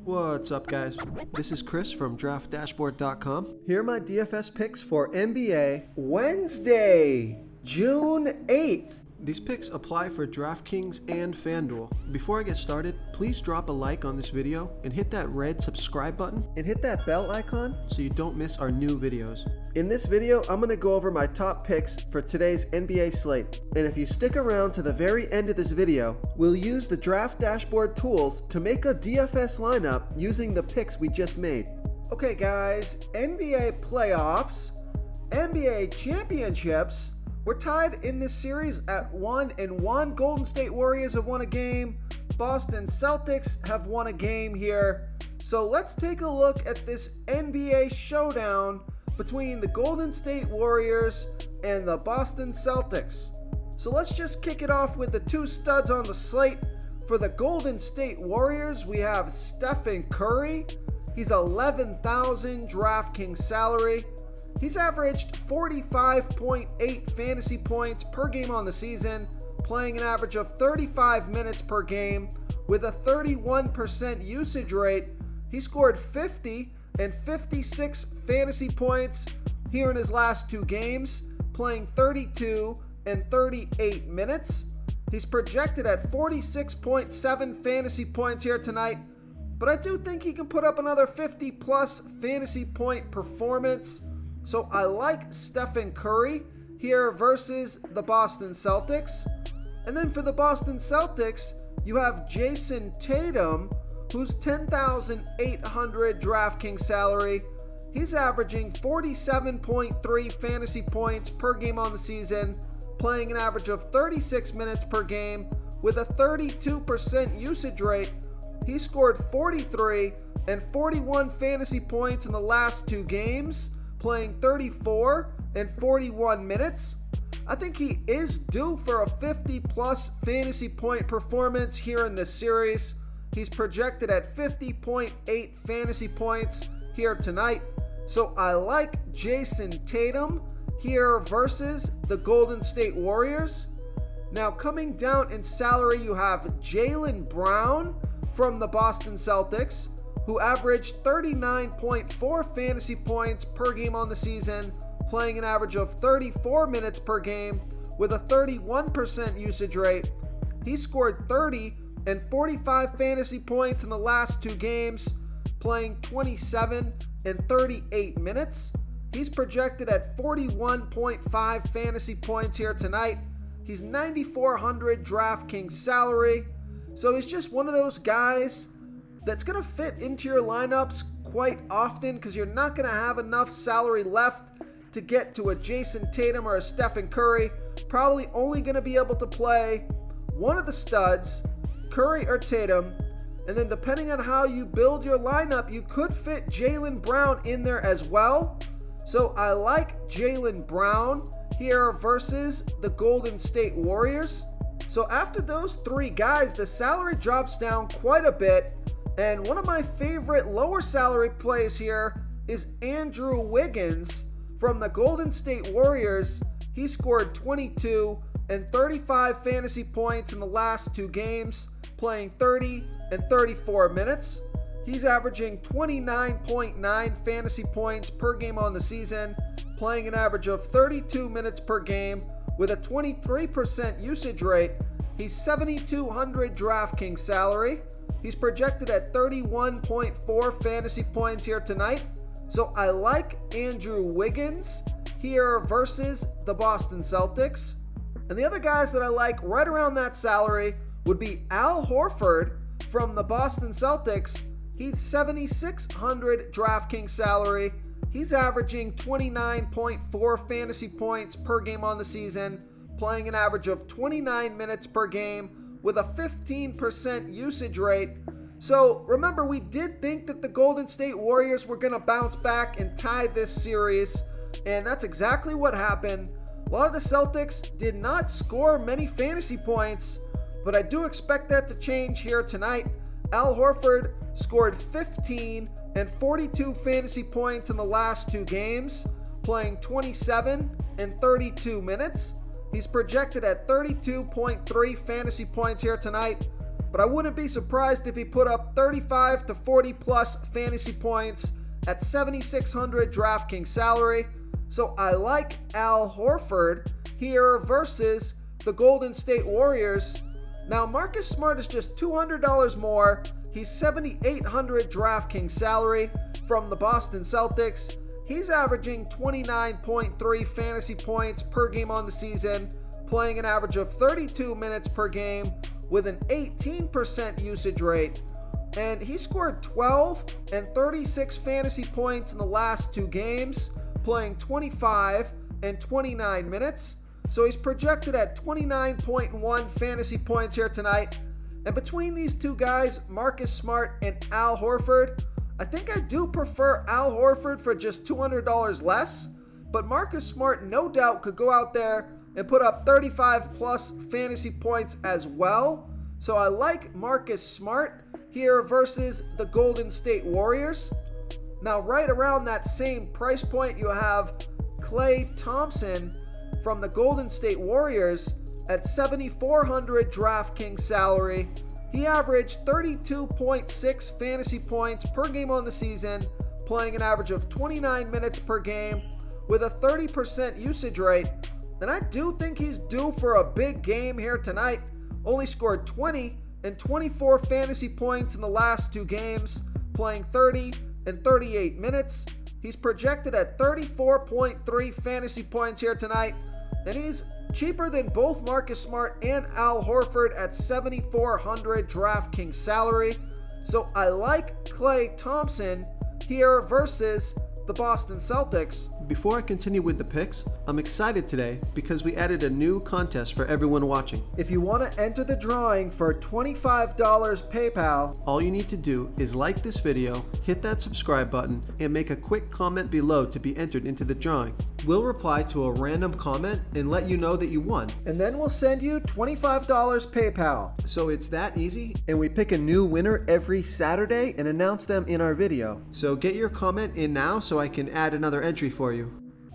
What's up, guys? This is Chris from DraftDashboard.com. Here are my DFS picks for NBA Wednesday, June 8th. These picks apply for DraftKings and FanDuel. Before I get started, please drop a like on this video and hit that red subscribe button and hit that bell icon so you don't miss our new videos. In this video, I'm going to go over my top picks for today's NBA slate. And if you stick around to the very end of this video, we'll use the Draft Dashboard tools to make a DFS lineup using the picks we just made. Okay guys, NBA playoffs, NBA championships. We're tied in this series at 1-1. Golden State Warriors have won a game. Boston Celtics have won a game here. So let's take a look at this NBA showdown between the Golden State Warriors and the Boston Celtics. So let's just kick it off with the two studs on the slate. For the Golden State Warriors, we have Stephen Curry. He's 11,000 DraftKings salary. He's averaged 45.8 fantasy points per game on the season, playing an average of 35 minutes per game with a 31% usage rate. He scored 50 and 56 fantasy points here in his last two games, playing 32 and 38 minutes. He's projected at 46.7 fantasy points here tonight, but I do think he can put up another 50 plus fantasy point performance. So I like Stephen Curry here versus the Boston Celtics. And then for the Boston Celtics, you have Jason Tatum, who's 10,800 DraftKings salary. He's averaging 47.3 fantasy points per game on the season, playing an average of 36 minutes per game with a 32% usage rate. He scored 43 and 41 fantasy points in the last two games, playing 34 and 41 minutes. I think he is due for a 50 plus fantasy point performance here in this series. He's projected at 50.8 fantasy points here tonight. So I like Jason Tatum here versus the Golden State Warriors. Now coming down in salary, you have Jaylen Brown from the Boston Celtics, who averaged 39.4 fantasy points per game on the season, playing an average of 34 minutes per game with a 31% usage rate. He scored 30 and 45 fantasy points in the last two games, playing 27 and 38 minutes. He's projected at 41.5 fantasy points here tonight. He's 9,400 DraftKings salary. So he's just one of those guys that's going to fit into your lineups quite often because you're not going to have enough salary left to get to a Jason Tatum or a Stephen Curry. Probably only going to be able to play one of the studs, Curry or Tatum, and then depending on how you build your lineup, you could fit Jaylen Brown in there as well. So I like Jaylen Brown here versus the Golden State Warriors. So after those three guys, the salary drops down quite a bit. And one of my favorite lower salary plays here is Andrew Wiggins from the Golden State Warriors. He scored 22 and 35 fantasy points in the last two games, playing 30 and 34 minutes. He's averaging 29.9 fantasy points per game on the season, playing an average of 32 minutes per game with a 23% usage rate. He's 7,200 DraftKings salary. He's projected at 31.4 fantasy points here tonight. So I like Andrew Wiggins here versus the Boston Celtics. And the other guys that I like right around that salary would be Al Horford from the Boston Celtics. He's 7,600 DraftKings salary. He's averaging 29.4 fantasy points per game on the season, playing an average of 29 minutes per game with a 15% usage rate. So remember, we did think that the Golden State Warriors were going to bounce back and tie this series, and that's exactly what happened. A lot of the Celtics did not score many fantasy points, but I do expect that to change here tonight. Al Horford scored 15 and 42 fantasy points in the last two games, playing 27 and 32 minutes. He's projected at 32.3 fantasy points here tonight. but I wouldn't be surprised if he put up 35 to 40 plus fantasy points at 7,600 DraftKings salary. So I like Al Horford here versus the Golden State Warriors. Now Marcus Smart is just $200 more. He's 7,800 DraftKings salary from the Boston Celtics. He's averaging 29.3 fantasy points per game on the season, playing an average of 32 minutes per game with an 18% usage rate. And he scored 12 and 36 fantasy points in the last 2 games, playing 25 and 29 minutes. So he's projected at 29.1 fantasy points here tonight. And between these two guys, Marcus Smart and Al Horford, I think I do prefer Al Horford for just $200 less. But Marcus Smart no doubt could go out there and put up 35 plus fantasy points as well. So I like Marcus Smart here versus the Golden State Warriors. Now right around that same price point, you have Klay Thompson from the Golden State Warriors at 7,400 DraftKings salary. He averaged 32.6 fantasy points per game on the season, playing an average of 29 minutes per game with a 30% usage rate. And I do think he's due for a big game here tonight. Only scored 20 and 24 fantasy points in the last 2 games, playing 30 and 38 minutes. He's projected at 34.3 fantasy points here tonight, and he's cheaper than both Marcus Smart and Al Horford at 7,400 DraftKings salary. So I like Klay Thompson here versus the Boston Celtics. Before I continue with the picks, I'm excited today because we added a new contest for everyone watching. If you want to enter the drawing for $25 PayPal, all you need to do is like this video, hit that subscribe button, and make a quick comment below to be entered into the drawing. We'll reply to a random comment and let you know that you won. And then we'll send you $25 PayPal. So it's that easy, and we pick a new winner every Saturday and announce them in our video. So get your comment in now so I can add another entry for you.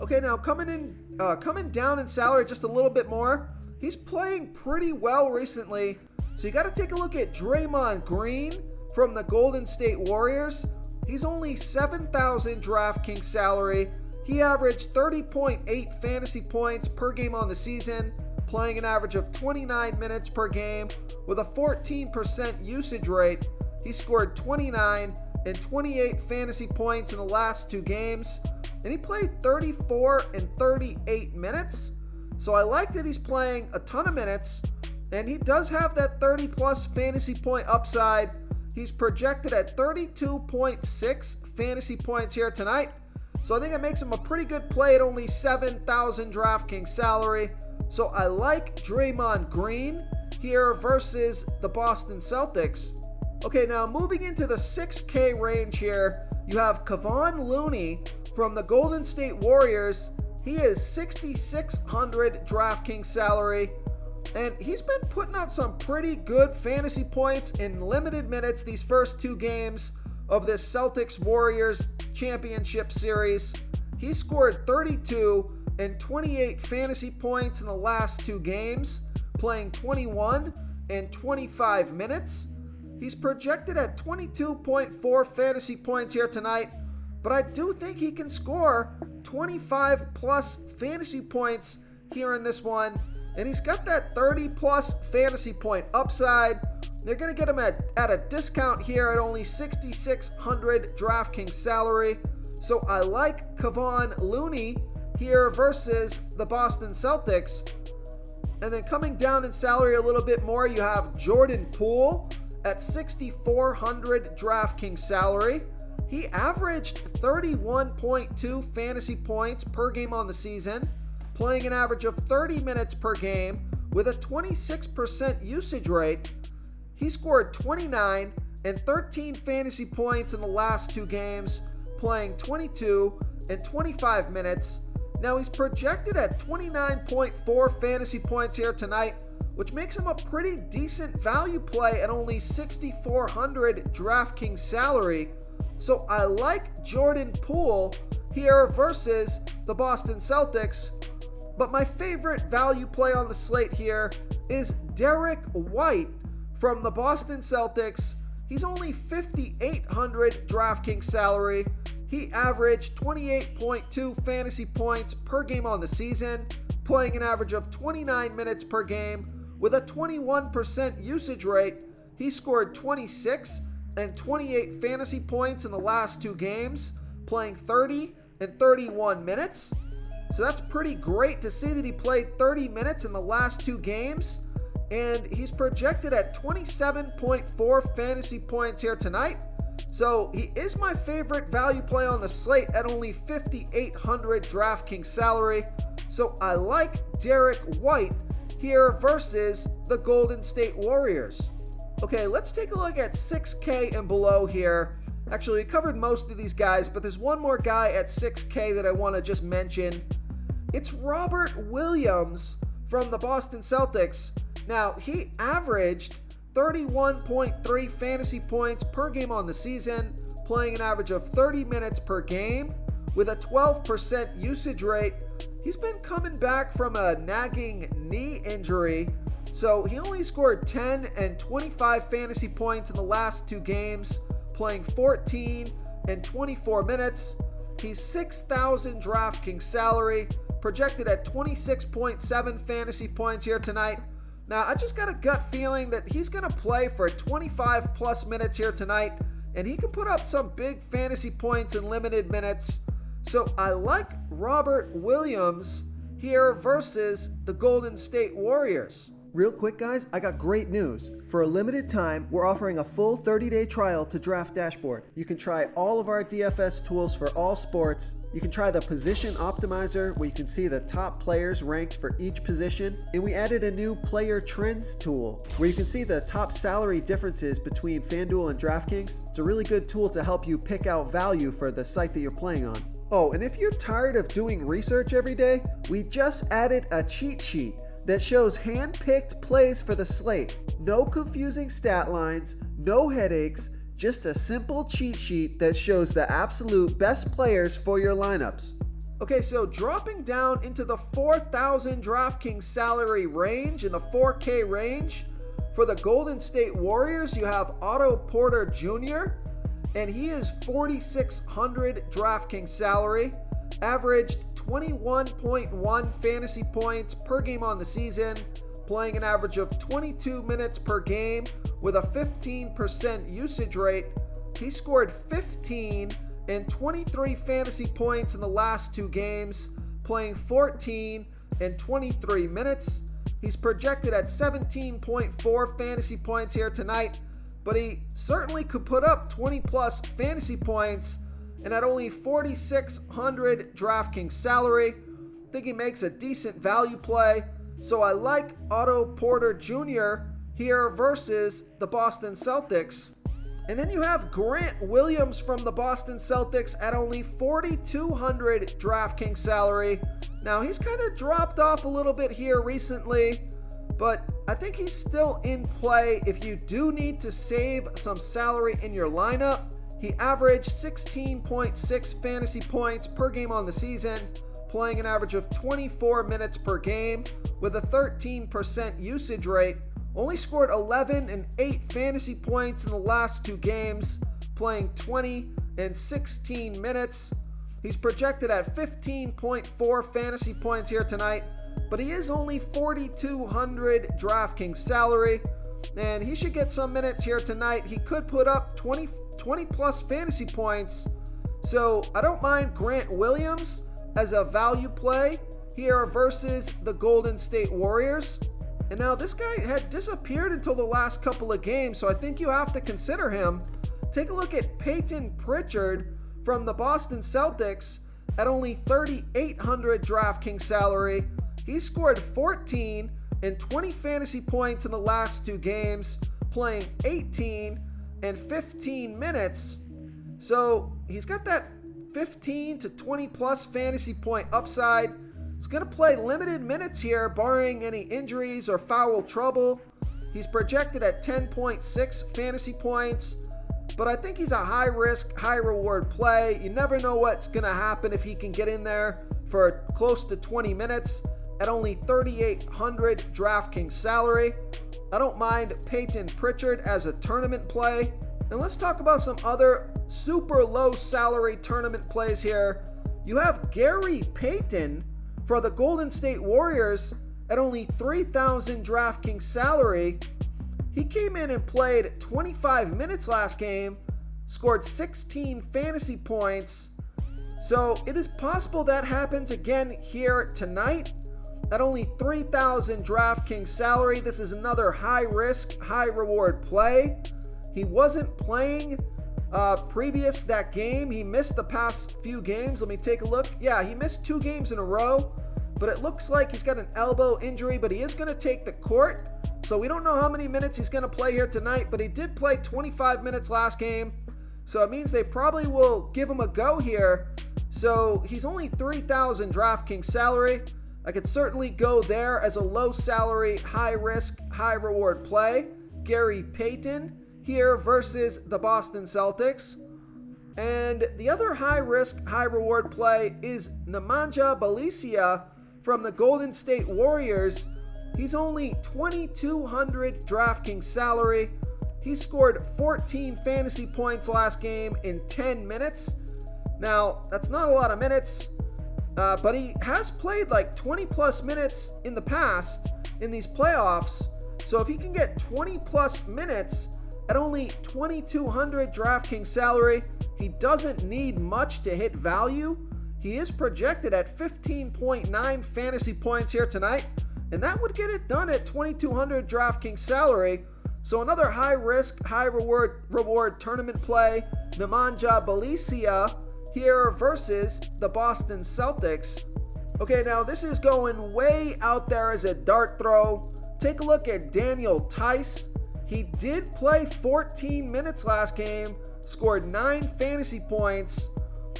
Okay, now coming down in salary just a little bit more. He's playing pretty well recently. So you got to take a look at Draymond Green from the Golden State Warriors. He's only 7,000 DraftKings salary. He averaged 30.8 fantasy points per game on the season, playing an average of 29 minutes per game with a 14% usage rate. He scored 29 and 28 fantasy points in the last 2 games, and he played 34 and 38 minutes. So I like that he's playing a ton of minutes, and he does have that 30 plus fantasy point upside. He's projected at 32.6 fantasy points here tonight. So I think it makes him a pretty good play at only 7,000 DraftKings salary. So I like Draymond Green here versus the Boston Celtics. Okay, now moving into the 6K range here, you have Kevon Looney from the Golden State Warriors. He is 6,600 DraftKings salary, and he's been putting up some pretty good fantasy points in limited minutes these first 2 games of this Celtics-Warriors championship series. He scored 32 and 28 fantasy points in the last 2 games, playing 21 and 25 minutes. He's projected at 22.4 fantasy points here tonight, but I do think he can score 25 plus fantasy points here in this one, and he's got that 30 plus fantasy point upside. They're going to get him at a discount here at only 6,600 DraftKings salary. So I like Kevon Looney here versus the Boston Celtics. And then coming down in salary a little bit more, you have Jordan Poole at 6,400 DraftKings salary. He averaged 31.2 fantasy points per game on the season, playing an average of 30 minutes per game with a 26% usage rate. He scored 29 and 13 fantasy points in the last 2 games, playing 22 and 25 minutes. Now he's projected at 29.4 fantasy points here tonight, which makes him a pretty decent value play at only 6,400 DraftKings salary. So I like Jordan Poole here versus the Boston Celtics. But my favorite value play on the slate here is Derek White from the Boston Celtics. He's only 5,800 DraftKings salary. He averaged 28.2 fantasy points per game on the season, playing an average of 29 minutes per game with a 21% usage rate. He scored 26 and 28 fantasy points in the last 2 games, playing 30 and 31 minutes. So that's pretty great to see that he played 30 minutes in the last 2 games. And he's projected at 27.4 fantasy points here tonight. So he is my favorite value play on the slate at only 5,800 DraftKings salary. So I like Derek White here versus the Golden State Warriors. Okay, let's take a look at 6K and below here. Actually, we covered most of these guys, but there's one more guy at 6K that I want to just mention. It's Robert Williams from the Boston Celtics. Now, he averaged 31.3 fantasy points per game on the season, playing an average of 30 minutes per game with a 12% usage rate. He's been coming back from a nagging knee injury, so he only scored 10 and 25 fantasy points in the last 2 games, playing 14 and 24 minutes. He's 6,000 DraftKings salary, projected at 26.7 fantasy points here tonight. Now, I just got a gut feeling that he's going to play for 25 plus minutes here tonight, and he can put up some big fantasy points in limited minutes. So I like Robert Williams here versus the Golden State Warriors. Real quick, guys, I got great news. For a limited time, we're offering a full 30-day trial to Draft Dashboard. You can try all of our DFS tools for all sports. You can try the Position Optimizer, where you can see the top players ranked for each position. And we added a new Player Trends tool, where you can see the top salary differences between FanDuel and DraftKings. It's a really good tool to help you pick out value for the site that you're playing on. Oh, and if you're tired of doing research every day, we just added a cheat sheet that shows hand-picked plays for the slate. No confusing stat lines, no headaches, just a simple cheat sheet that shows the absolute best players for your lineups. Okay, so dropping down into the 4,000 DraftKings salary range, in the 4K range, for the Golden State Warriors, you have Otto Porter Jr., and he is 4,600 DraftKings salary, averaged 21.1 fantasy points per game on the season, playing an average of 22 minutes per game with a 15% usage rate. He scored 15 and 23 fantasy points in the last 2 games, playing 14 and 23 minutes. He's projected at 17.4 fantasy points here tonight, but he certainly could put up 20 plus fantasy points. And at only 4,600 DraftKings salary, I think he makes a decent value play. So I like Otto Porter Jr. here versus the Boston Celtics. And then you have Grant Williams from the Boston Celtics at only 4,200 DraftKings salary. Now, he's kind of dropped off a little bit here recently, but I think he's still in play if you do need to save some salary in your lineup. He averaged 16.6 fantasy points per game on the season, playing an average of 24 minutes per game with a 13% usage rate. Only scored 11 and 8 fantasy points in the last 2 games, playing 20 and 16 minutes. He's projected at 15.4 fantasy points here tonight, but he is only 4,200 DraftKings salary, and he should get some minutes here tonight. He could put up 20 plus fantasy points. So I don't mind Grant Williams as a value play here versus the Golden State Warriors. And now this guy had disappeared until the last couple of games, so I think you have to consider him. Take a look at Peyton Pritchard from the Boston Celtics at only 3,800 DraftKings salary. He scored 14 and 20 fantasy points in the last 2 games, playing 18 and 15 minutes. So he's got that 15 to 20 plus fantasy point upside. He's going to play limited minutes here, barring any injuries or foul trouble. He's projected at 10.6 fantasy points, but I think he's a high risk, high reward play. You never know what's going to happen if he can get in there for close to 20 minutes at only 3,800 DraftKings salary. I don't mind Peyton Pritchard as a tournament play. And let's talk about some other super low salary tournament plays here. You have Gary Payton for the Golden State Warriors at only $3,000 DraftKings salary. He came in and played 25 minutes last game, scored 16 fantasy points. So it is possible that happens again here tonight. At only $3,000 DraftKings salary, this is another high risk, high reward play. He wasn't playing previous that game. He missed the past few games. Let me take a look. Yeah, he missed 2 games in a row, but it looks like he's got an elbow injury, but he is going to take the court. So we don't know how many minutes he's going to play here tonight, but he did play 25 minutes last game. So it means they probably will give him a go here. So he's only $3,000 DraftKings salary. I could certainly go there as a low salary, high risk, high reward play. Gary Payton here versus the Boston Celtics. And the other high risk, high reward play is Nemanja Bjelica from the Golden State Warriors. He's only $2,200 DraftKings salary. He scored 14 fantasy points last game in 10 minutes. Now, that's not a lot of minutes, but he has played like 20 plus minutes in the past in these playoffs. So if he can get 20 plus minutes at only $2,200 DraftKings salary, he doesn't need much to hit value. He is projected at 15.9 fantasy points here tonight, and that would get it done at $2,200 DraftKings salary. So another high risk, high reward tournament play, Nemanja Bjelica here versus the Boston Celtics. Okay, now this is going way out there as a dart throw. Take a look at Daniel Tice. He did play 14 minutes last game, scored 9 fantasy points.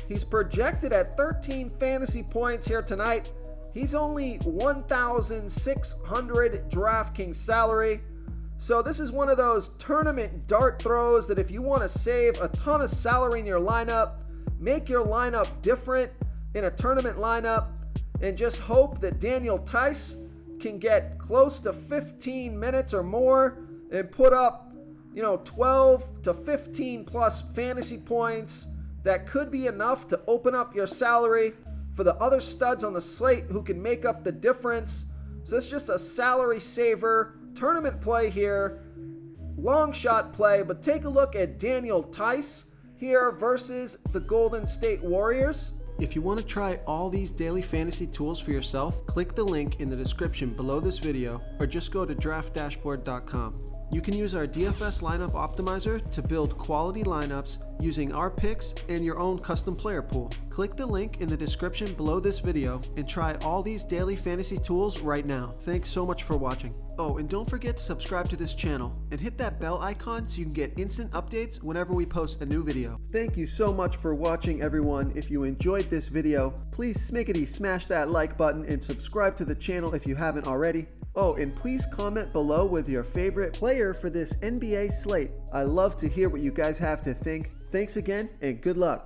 He's projected at 13 fantasy points here tonight. He's only $1,600 DraftKings salary. So this is one of those tournament dart throws that if you want to save a ton of salary in your lineup, make your lineup different in a tournament lineup, and just hope that Daniel Tice can get close to 15 minutes or more and put up, 12 to 15 plus fantasy points. That could be enough to open up your salary for the other studs on the slate who can make up the difference. So it's just a salary saver tournament play here. Long shot play, but take a look at Daniel Tice here versus the Golden State Warriors. If you want to try all these daily fantasy tools for yourself, click the link in the description below this video or just go to draftdashboard.com. You can use our DFS lineup optimizer to build quality lineups using our picks and your own custom player pool. Click the link in the description below this video and try all these daily fantasy tools right now. Thanks so much for watching. Oh, and don't forget to subscribe to this channel and hit that bell icon so you can get instant updates whenever we post a new video. Thank you so much for watching, everyone. If you enjoyed this video, please smash that like button and subscribe to the channel if you haven't already. Oh, and please comment below with your favorite player for this NBA slate. I love to hear what you guys have to think. Thanks again, and good luck.